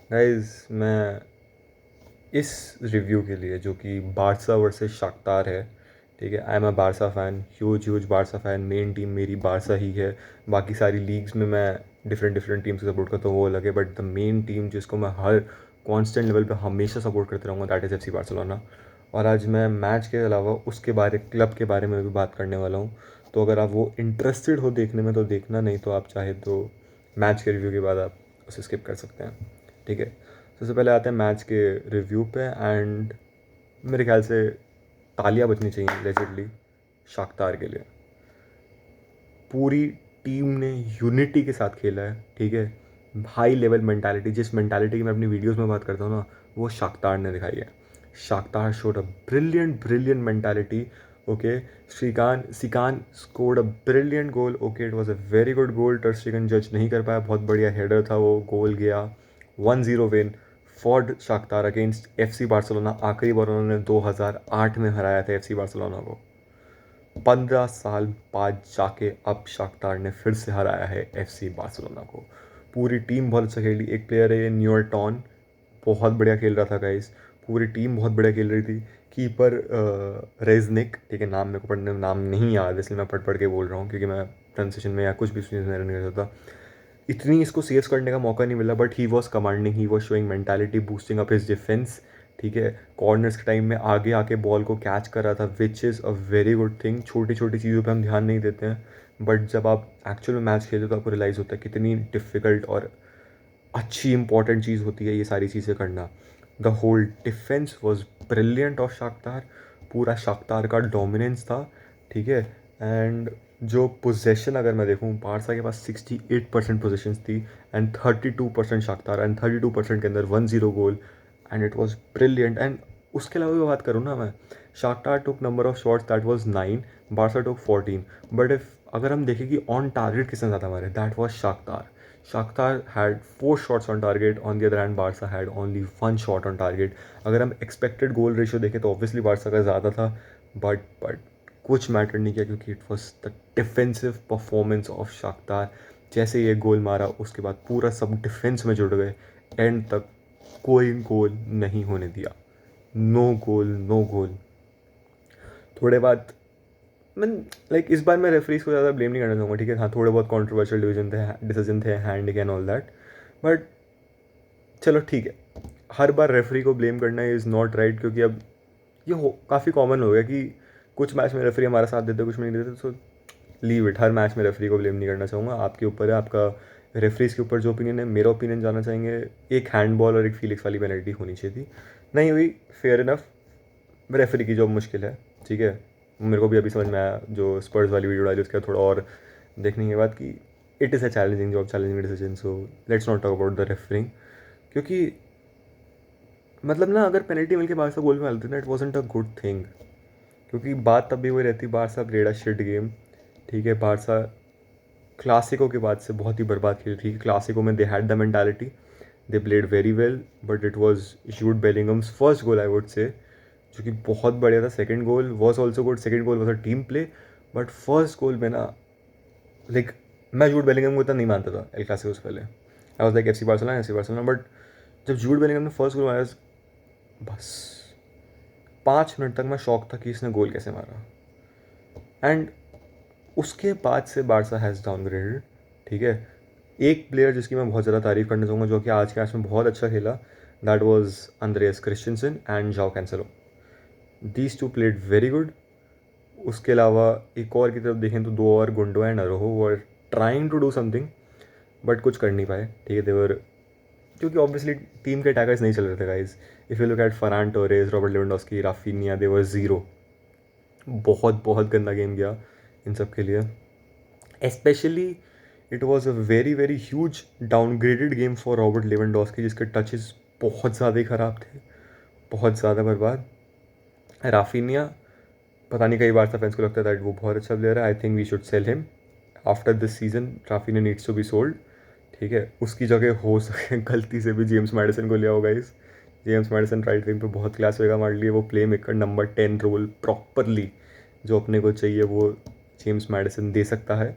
Guys मैं इस review के लिए जो कि बारसा वर्सेस शाख्तार है, ठीक है, I am a Barça fan, huge huge Barça fan, main team मेरी बारसा ही है। बाकी सारी लीग्स में मैं डिफरेंट डिफरेंट टीम्स को सपोर्ट करता हूँ, वो अलग है, बट द मेन टीम जिसको मैं हर कॉन्स्टेंट लेवल पे हमेशा सपोर्ट करते रहूँगा that is F C Barcelona. और आज मैं मैच के अलावा उसके बारे क्लब के बारे में भी बात करने वाला हूँ। तो अगर आप वो इंटरेस्टेड हो देखने में तो देखना, नहीं तो आप चाहे तो मैच के रिव्यू के बाद आप उसे स्किप कर सकते हैं, ठीक है। सबसे पहले आते हैं मैच के रिव्यू पे। एंड मेरे ख्याल से तालियां बजनी चाहिए लेजिटली शाख्तार के लिए। पूरी टीम ने यूनिटी के साथ खेला है, ठीक है। हाई लेवल मेंटालिटी, जिस मेंटालिटी की मैं अपनी वीडियोस में बात करता हूँ ना, वो शाख्तार ने दिखाई है। Shakhtar showed a brilliant brilliant mentality. Okay, श्रीकांत Sikan scored a brilliant goal. Okay, it was a very good goal. Ter Stegen जज नहीं कर पाया, बहुत बढ़िया हेडर था, वो गोल गया। 1-0 win for Shakhtar against F C Barcelona. आखिरी बार उन्होंने 2008 में हराया था एफ सी बार्सिलोना को। 15 साल बाद जाके अब शाख्तार ने फिर से हराया है एफ सी बार्सिलोना को। पूरी टीम बहुत अच्छा खेली। एक प्लेयर है न्यूअर टॉन, बहुत बढ़िया खेल रहा था गाइस। पूरी टीम बहुत बढ़िया खेल रही थी। कीपर रेजनिक, ठीक है, नाम मेरे को पढ़ने में नाम नहीं याद, इसलिए मैं पढ़ के बोल रहा हूँ, क्योंकि मैं प्रोनाउंसिएशन में या कुछ भी सुनने नहीं करता था। इतनी इसको सेव्स करने का मौका नहीं मिला, but he was commanding, he was showing mentality, boosting up his defence, ठीक है। कॉर्नर्स के टाइम में आगे आके बॉल को कैच कर रहा था, which is a very good thing. छोटी छोटी चीज़ों पे हम ध्यान नहीं देते हैं, बट जब आप एक्चुअल में मैच खेलते हो तो आपको रियलाइज़ होता है कितनी डिफ़िकल्ट और अच्छी इंपॉर्टेंट चीज़ होती है ये सारी चीज़ें करना। The whole defence was brilliant of Shakhtar. पूरा शाख्तार का डोमिनेंस था, ठीक है। एंड जो पोजेशन अगर मैं देखूँ, बारसा के पास 68% पोजेशन थी एंड 32% शाख्तार, एंड 32% के अंदर 1-0 goal. And it was brilliant. एंड उसके अलावा भी बात करूँ ना मैं, Shakhtar took number of shots that was 9, Barça took 14। But if अगर हम देखें कि ऑन टारगेट किसने ज़्यादा हमारे, that was Shakhtar. Shakhtar had 4 shots on target. On the other hand, Barca had only 1 shot on target. अगर हम expected गोल ratio देखें तो ऑब्वियसली बारसा का ज़्यादा था, बट कुछ मैटर नहीं किया, क्योंकि it was the defensive performance of Shakhtar. जैसे ये गोल मारा उसके बाद पूरा सब डिफेंस में जुड़ गए। एंड तक कोई गोल नहीं होने दिया। नो गोल, नो गोल। थोड़े बाद मैं लाइक इस बार मैं रेफरीज को ज़्यादा ब्लेम नहीं करना चाहूँगा, ठीक है। हाँ, थोड़े बहुत कंट्रोवर्शियल डिसीजन थे, hand and all that, but चलो ठीक है। हर बार रेफरी को ब्लेम करना इज़ नॉट राइट, क्योंकि अब ये हो काफ़ी कॉमन हो गया कि कुछ मैच में रेफरी हमारा साथ देते, कुछ में नहीं देते, so leave it. Her match में रेफरी को ब्लेम नहीं करना चाहूँगा, आपके ऊपर है, आपका रेफरीज के ऊपर जो ओपिनियन है। मेरा ओपिनियन जानना चाहेंगे, एक हैंडबॉल और एक फीलिक्स वाली पेनल्टी होनी चाहिए थी, नहीं हुई, फेयर इनफ। रेफरी की जॉब मुश्किल है, ठीक है। मेरे को भी अभी समझ में आया जो स्पर्स वाली वीडियो डाली उसका थोड़ा और देखने के बाद कि it is a challenging job, challenging decision. So let's not talk about the referring, क्योंकि मतलब ना, अगर पेनल्टी मिल के बारसा गोल में डालते ना, it wasn't a good thing. क्योंकि बात तब भी वही रहती, Barça played a shit game, ठीक है। बारसा क्लासिको के बाद से बहुत ही बर्बाद खेल रही है। क्लासिको में they had the mentality, they played very well, but it was Jude Bellingham's first goal I would say, जो कि बहुत बढ़िया था। Second goal was also good, second goal was a team play, but first goal में ना, like मैं Jude Bellingham को इतना नहीं मानता था एल क्लासिको से पहले। I was like F C Barcelona, but जब जूड बेलिंगम ने फर्स्ट गोल मारा, बस 5 मिनट तक मैं शॉक था कि इसने गोल कैसे मारा। एंड उसके बाद से बारसा हैज़ डाउनग्रेडेड, ठीक है। एक प्लेयर जिसकी मैं बहुत ज़्यादा तारीफ करना चाहूँगा, जो कि आज के मैच में बहुत अच्छा खेला, दैट वाज अंद्रेस क्रिश्चियनसन एंड जाओ Cancelo. These two played very good. उसके अलावा एक और की तरफ देखें तो दो और, Gundogan and Araujo, were trying to do something, but कुछ कर नहीं पाए, ठीक है। देवर, क्योंकि ऑब्वियसली टीम के अटैकर्स नहीं चल रहे थे guys. If you look at Ferran Torres, Robert Lewandowski, Raphinha, they were zero. बहुत बहुत गंदा गेम गया इन सब के लिए। Specially it was a very very huge downgraded game for Robert Lewandowski, जिसके टचेस बहुत ज़्यादा ही ख़राब थे, बहुत ज़्यादा बर्बाद। राफिनिया, पता नहीं, कई बार था फैंस को लगता था वो बहुत अच्छा प्लेयर है, I think we should sell him after this season. Raphinha needs to be sold, ठीक है। उसकी जगह हो सके गलती से भी जेम्स मैडिसन को लिया होगा इस। जेम्स मैडिसन राइट विंग पे बहुत क्लास होगा मार लिए, वो play maker number 10 role properly जो अपने को चाहिए वो जेम्स मैडिसन दे सकता है,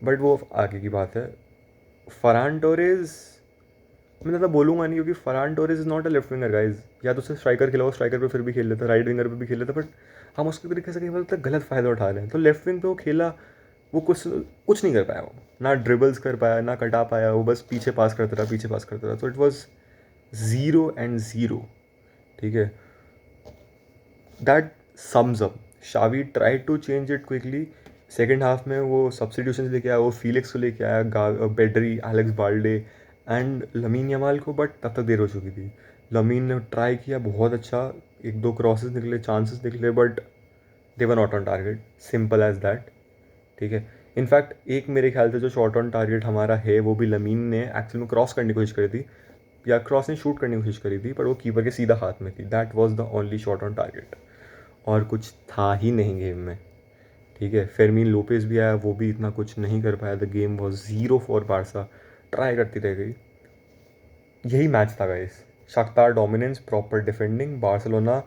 बट वो आगे की बात है। फरान टोरेज मैं ज़्यादा बोलूँगा नहीं क्योंकि Farhan Torres is not a left winger guys, या तो उसे स्ट्राइकर खिलाओ, स्ट्राइकर पे फिर भी खेल लेता, राइट विंगर पे भी खेल लेता, बट हम उसके तरीके से कई बार गलत फ़ायदा उठा रहे हैं। तो लेफ्ट विंग पे वो खेला, वो कुछ नहीं कर पाया, वो ना ड्रिबल्स कर पाया, ना कटा पाया, वो बस पीछे पास करता रहा, पीछे पास करता रहा। तो इट वॉज 0-0, ठीक है। That sums up. Xavi try to change it quickly. Second half में वो सब्सिट्यूशन लेके आया, वो फीलिक्स को लेके आया, बेडरी, Alex Balde and lamin Yamal को, बट तब तक देर हो चुकी थी। लमीन ने ट्राई किया बहुत अच्छा, एक दो क्रॉसेस निकले, चांसेस निकले, but they were not on target, simple as that, ठीक है। इनफैक्ट एक मेरे ख्याल से जो शॉट ऑन टारगेट हमारा है वो भी लमीन ने एक्चुअली में क्रॉस करने की कोशिश करी थी, या क्रॉस ने शूट करने की कोशिश करी थी, पर वो कीपर के सीधा हाथ में थी। That was the only shot on target, और कुछ था ही नहीं गेम में, ठीक है। फेरमीन लोपेज भी आया, वो भी इतना कुछ नहीं कर पाया। The game was 0 for Barça, try करती रह गई। यही मैच था guys. Shakhtar dominance, proper defending, Barcelona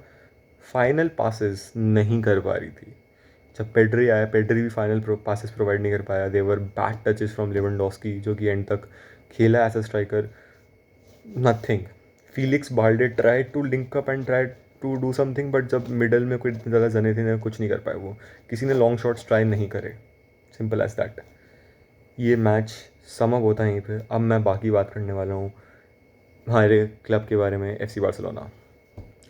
final passes नहीं कर पा रही थी। जब पेड्री आया, पेड्री भी फाइनल पासेस प्रोवाइड नहीं कर पाया। They were bad touches from Lewandowski, जो कि एंड तक खेला as a striker, nothing. Felix Balde try to link up and try to do something, but जब मिडल में कोई ज़्यादा जने थे, कुछ नहीं कर पाए वो, किसी ने लॉन्ग शॉट्स ट्राई नहीं करे, सिंपल एज दैट। ये मैच सम अप होता है यहीं पे। अब मैं बाकी बात करने वाला हूँ हमारे क्लब के बारे में, FC बार्सिलोना।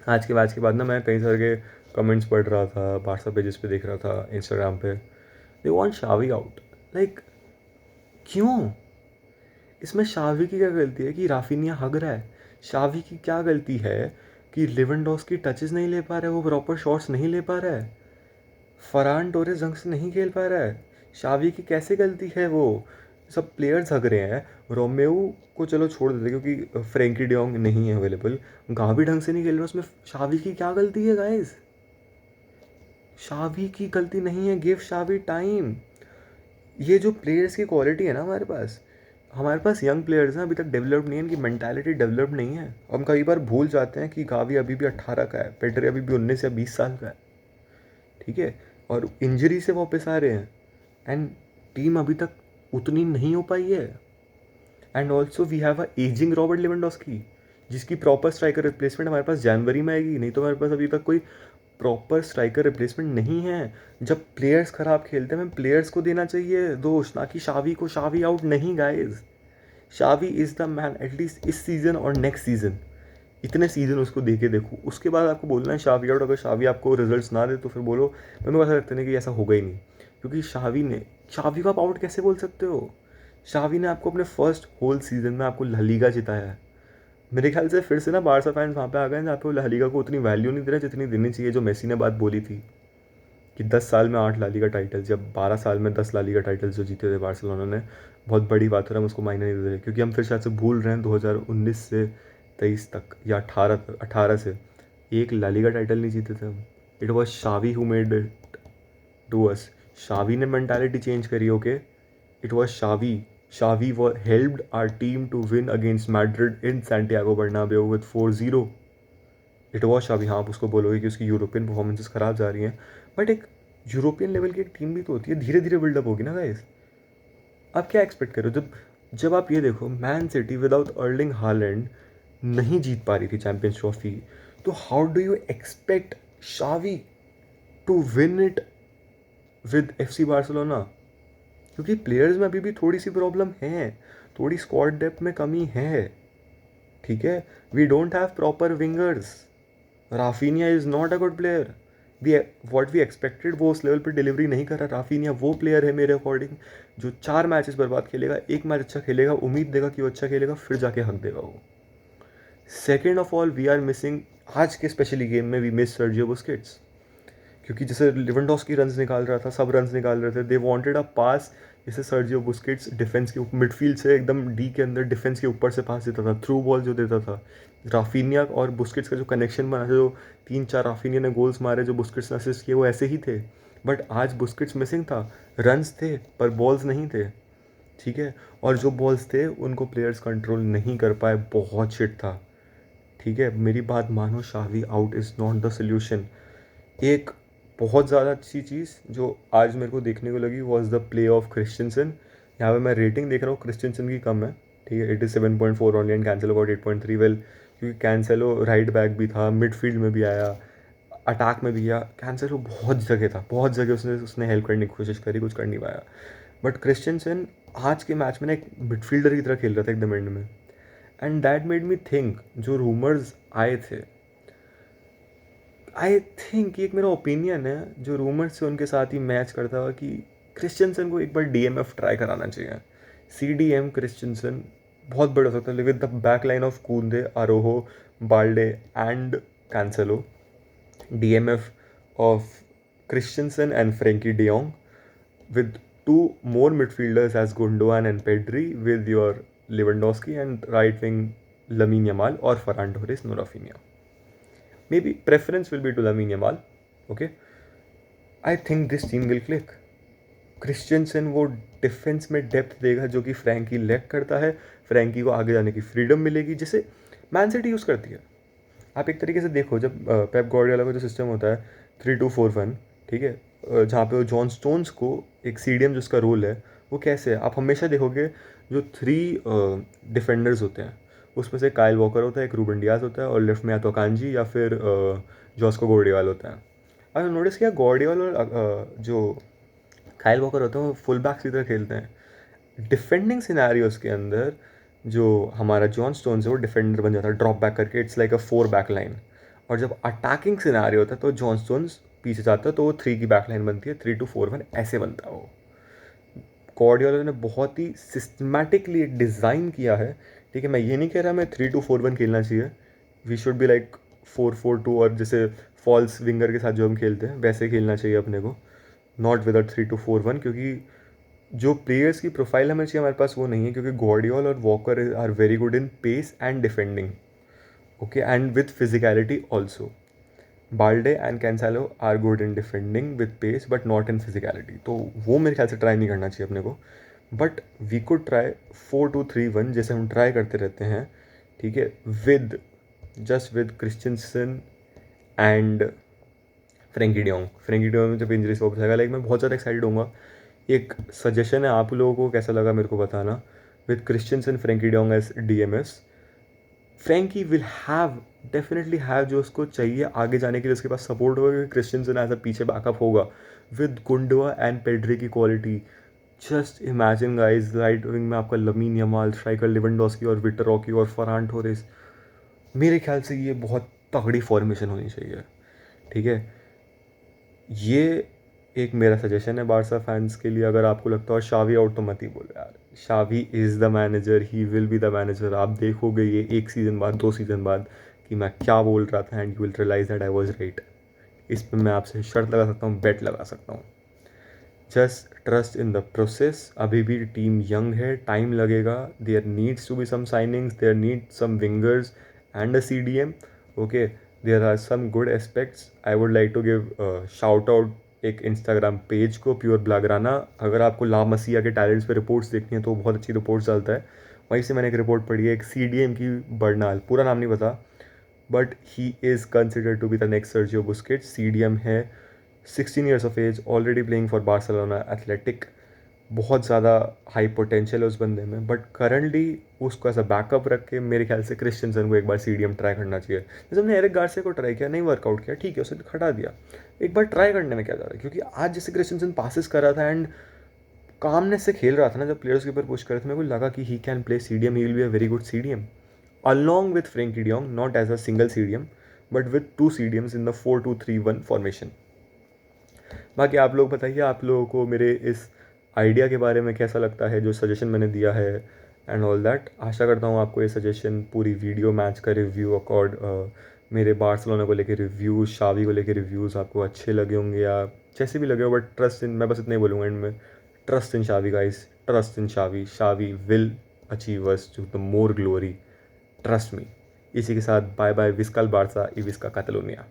आज के मैच के बाद ना मैं कई सारे के कमेंट्स पढ़ रहा था, बारसा पेजेस पे देख रहा था, इंस्टाग्राम पे, दे वांट शावी आउट। लाइक क्यों? इसमें शावी की क्या गलती है कि राफिनिया हग रहा है? शावी की क्या गलती है कि लेवेंडोस्की टचेस नहीं ले पा रहा है, वो प्रॉपर शॉट्स नहीं ले पा रहा है, फरहान टोरेस ढंग से नहीं खेल पा रहा है? शावी की कैसे गलती है? वो सब प्लेयर्स हग रहे हैं। रोमेओ को चलो छोड़ देते क्योंकि फ्रेंकी डियोंग नहीं है अवेलेबल, गावी ढंग से नहीं खेल रहा, उसमें शावी की क्या गलती है गाइस? शावी की गलती नहीं है, गिव शावी टाइम। ये जो प्लेयर्स की क्वालिटी है ना हमारे पास यंग प्लेयर्स हैं, अभी तक डेवलप नहीं है, इनकी मैंटालिटी डेवलप नहीं है। हम कई बार भूल जाते हैं कि गावी अभी भी 18 का है, पेड्री अभी भी 19 या 20 साल का है, ठीक है, और इंजरी से वापस आ रहे हैं, एंड टीम अभी तक उतनी नहीं हो पाई है। And also we have a ageing Robert Lewandowski, जिसकी प्रॉपर स्ट्राइकर रिप्लेसमेंट हमारे पास जनवरी में आएगी, नहीं तो हमारे पास अभी तक कोई प्रॉपर स्ट्राइकर रिप्लेसमेंट नहीं है। जब प्लेयर्स खराब खेलते हैं, हमें प्लेयर्स को देना चाहिए दोष, ना कि शावी को। शावी आउट नहीं guys, शावी is the man, at least इस सीज़न और नेक्स्ट सीज़न, इतने सीज़न उसको दे के देखो, उसके बाद आपको बोलना है शावी आउट। अगर शावी आपको रिजल्ट्स ना दे तो फिर बोलो। मेरे को ऐसा लगता है कि ऐसा होगा ही नहीं, क्योंकि शावी को आप आउट कैसे बोल सकते हो? शावी ने आपको अपने फर्स्ट होल सीज़न में आपको ला लीगा जिताया है। मेरे ख्याल से फिर से ना बारसा फैंस वहाँ पे आ गए हैं जहाँ पे वो ला लीगा को उतनी वैल्यू नहीं दे रहे जितनी देनी चाहिए। जो मेसी ने बात बोली थी कि 10 साल में 8 ला लीगा टाइटल्स, जब 12 साल में 10 ला लीगा टाइटल्स जो जीते थे बार्सिलोना ने, बहुत बड़ी बात हो रहा है, हम उसको मायने नहीं दे रहे, क्योंकि हम फिर शायद से भूल रहे हैं 2019 से 23 तक या 18 से एक ला लीगा टाइटल नहीं जीते थे हम। It was Xavi who made it to us. Xavi ने मेंटालिटी चेंज करी, okay, it was Xavi. Xavi helped our team to win against Madrid in Santiago Bernabeu with 4-0। It was Xavi. हाँ, आप उसको बोलोगे कि उसकी यूरोपियन परफॉर्मेंसेस ख़राब जा रही हैं, बट एक यूरोपियन लेवल की एक टीम भी तो होती है, धीरे धीरे बिल्डअप होगी ना गाइस। आप क्या एक्सपेक्ट करो? जब जब आप ये देखो, Man City without Erling Haaland नहीं जीत पा रही थी चैंपियंस ट्रॉफी, तो how do you expect Xavi to win it with FC Barcelona? क्योंकि प्लेयर्स में अभी भी थोड़ी सी प्रॉब्लम है, थोड़ी स्क्वाड डेप्थ में कमी है, ठीक है। We don't have proper wingers. Raphinha is not a good player. We what we expected वो उस लेवल पर डिलीवरी नहीं कर रहा। राफिनिया वो प्लेयर है मेरे अकॉर्डिंग जो 4 मैचेस बर्बाद खेलेगा, एक मैच अच्छा खेलेगा, उम्मीद देगा कि वो अच्छा खेलेगा, फिर जाके हक देगा वो। Second of all, we are missing, आज के स्पेशली गेम में वी मिस सर्जियो बुस्केट्स, क्योंकि जैसे लिवेंडोस्की रन्स निकाल रहा था, सब रन्स निकाल रहे थे, दे वांटेड अ पास, जैसे सर्जियो बुस्केट्स डिफेंस के मिडफील्ड से एकदम डी के अंदर डिफेंस के ऊपर से पास देता था, थ्रू बॉल जो देता था। राफिनिया और बुस्केट्स का जो कनेक्शन बना, जो 3-4 राफिनिया ने गोल्स मारे, जो बुस्केट्स ने असिस्ट किए, वो ऐसे ही थे। बट आज बुस्केट्स मिसिंग था, रन्स थे पर बॉल्स नहीं थे, ठीक है। और जो बॉल्स थे उनको प्लेयर्स कंट्रोल नहीं कर पाए, बहुत शिट था, ठीक है। मेरी बात मानो, Xavi out is not the solution. एक बहुत ज़्यादा अच्छी चीज़ जो आज मेरे को देखने को लगी was the play of Christiansen. यहाँ पे मैं रेटिंग देख रहा हूँ क्रिश्चियनसन की कम है, ठीक है, 87.4 only and Cancelo got 8.3। Well, क्योंकि कैंसेलो राइट बैक भी था, मिडफील्ड में भी आया, अटैक में भी आया। कैंसेलो बहुत जगह था, बहुत जगह उसने उसने हेल्प करने की कोशिश करी, कुछ कर नहीं पाया। बट क्रिश्चियनसन आज के मैच में ना एक मिडफील्डर की तरह खेल रहा था एकदम एंड में, and that made me think जो रूमर्स आए थे, आई थिंक एक मेरा ओपिनियन है, जो रूमर्स से उनके साथ ही मैच करता हुआ कि क्रिश्चियनसन को एक बार डीएमएफ ट्राई कराना चाहिए। सीडीएम क्रिश्चियनसन बहुत बड़ा हो सकता है with the back line of Kounde, Araujo, Balde and Cancelo. DMF of Christensen and Frenkie de Jong, with two more midfielders as Gundogan and Pedri, with your Lewandowski and right wing Lamine Yamal or Ferran Torres, no Rafinha. Maybe preference will be to Lamine Yamal. Okay, I think this team will click. Christiansen वो defence में depth देगा जो कि Frankie lack करता है, Frankie को आगे जाने की फ्रीडम मिलेगी जिसे मैन सिटी यूज़ करती है। आप एक तरीके से देखो, जब पेप गार्डियोला का जो सिस्टम होता है 3-2-4-1, ठीक है, जहाँ पे वो जॉन स्टोन्स को एक सीडीएम जिसका रोल है वो कैसे है, आप हमेशा देखोगे जो 3 डिफेंडर्स होते हैं उसमें से काइल वॉकर होता है, एक रूबन डियाज होता है, और लेफ्ट में या तो कांजी या फिर जॉस्को गोर्डियाल होता है। आपने नोटिस किया गोर्डियाल और जो काइल वॉकर होते हैं वो फुल बैक की तरह खेलते हैं। डिफेंडिंग सिनेरियोस के अंदर जो हमारा जॉन स्टोन्स है वो डिफेंडर बन जाता है ड्रॉप बैक करके, it's like a 4 back line. और जब अटैकिंग सिनेरियो होता है तो जॉन स्टोन्स पीछे जाता है तो वो 3 की बैक लाइन बनती है, 3-2-4-1 ऐसे बनता है वो। गार्डियोला ने बहुत ही सिस्टमैटिकली एक डिज़ाइन किया है। ठीक है, मैं ये नहीं कह रहा मैं 3-2-4-1 खेलना चाहिए, वी शुड बी लाइक 4-4-2, और जैसे फॉल्स विंगर के साथ जो हम खेलते हैं वैसे खेलना चाहिए अपने को, नॉट विद 3-2-4-1, क्योंकि जो प्लेयर्स की प्रोफाइल हमें चाहिए हमारे पास वो नहीं है, क्योंकि गॉर्डियोल और Walker are very good in pace and defending, okay, and with physicality also. Balde and Cancelo are good in defending with pace but not in physicality, तो वो मेरे ख्याल से ट्राई नहीं करना चाहिए अपने को। बट वी कुड ट्राई 4-2-3-1 जैसे हम ट्राई करते रहते हैं, ठीक है, with just with Christiansen and Frenkie de Jong. Frenkie de Jong जब इंजरी से वापस आएगा, लाइक मैं बहुत ज़्यादा एक्साइटेड होऊंगा। एक सजेशन है, आप लोगों को कैसा लगा मेरे को बताना। With Christensen Frenkie de Jong as DMS, Frenkie will have definitely have जो उसको चाहिए आगे जाने के लिए, उसके पास सपोर्ट होगा, क्योंकि क्रिश्चियनसन एज अ पीछे बैकअप होगा विद गुंडवा एंड पेड्री की quality. Just imagine guys, right wing में आपका लमीन यमाल, स्ट्राइकर लिवेंडोस्की और विक्टर रॉकी और फरहान टोरेस। मेरे ख्याल से ये बहुत तगड़ी फॉर्मेशन होनी चाहिए, ठीक है। ये एक मेरा सजेशन है बारसा फैंस के लिए। अगर आपको लगता है शावी आउट तो मत ही बोलो यार, Xavi is the manager, he will be the manager. आप देखोगे ये 1 सीज़न बाद, 2 सीज़न बाद कि मैं क्या बोल रहा था, and you will realise that I was right. इस पर मैं आपसे शर्त लगा सकता हूँ, बेट लगा सकता हूँ। Just trust in the process. अभी भी टीम यंग है, टाइम लगेगा, there needs to be some signings, there need some wingers and a CDM, okay. There are some good aspects. I would like to give shout out एक Instagram page को, pure Blaugrana. अगर आपको ला मसीहा के talents पे reports देखनी है तो बहुत अच्छी रिपोर्ट्स डालता है। वहीं से मैंने एक रिपोर्ट पढ़ी है, एक CDM की, बर्नाल, पूरा नाम नहीं पता, but he is considered to be the next Sergio Busquets. CDM है, 16 years of age, already playing for Barcelona Athletic. बहुत ज़्यादा हाई पोटेंशियल है उस बंदे में, बट करंटली उसको ऐसा बैकअप रख के मेरे ख्याल से क्रिश्चियनसन को एक बार CDM ट्राई करना चाहिए। जैसे हमने एरिक गार्सिया को ट्राई किया, नहीं वर्कआउट किया, ठीक है, उसे हटा दिया, एक बार ट्राई करने में क्या जा रहा है। क्योंकि आज जैसे क्रिश्चियनसन पासिस कर रहा था एंड कामनेस से खेल रहा था ना, जब प्लेयर्स के ऊपर पुश कर रहे थे, मेरे को लगा कि he can play CDM, he will be a very good CDM along with Frenkie de Jong, not as a single CDM, but with 2 CDMs in the 4-2-3-1 formation. बाकी आप लोग बताइए, आप लोगों को मेरे इस आइडिया के बारे में कैसा लगता है, जो सजेशन मैंने दिया है एंड ऑल दैट। आशा करता हूँ आपको ये सजेशन, पूरी वीडियो मैच का रिव्यू, मेरे बार्सिलोना को लेकर रिव्यूज़, शावी को लेकर रिव्यूज़ आपको अच्छे लगे होंगे या जैसे भी लगे हो। बट ट्रस्ट इन, मैं बस इतना ही बोलूँगा एंड में, trust in Xavi guys, trust in Xavi. Xavi will achieve us to the more glory, trust me. इसी के साथ बाय बाय, विस्कल बारसा, ई विस्का कैटलोनिया।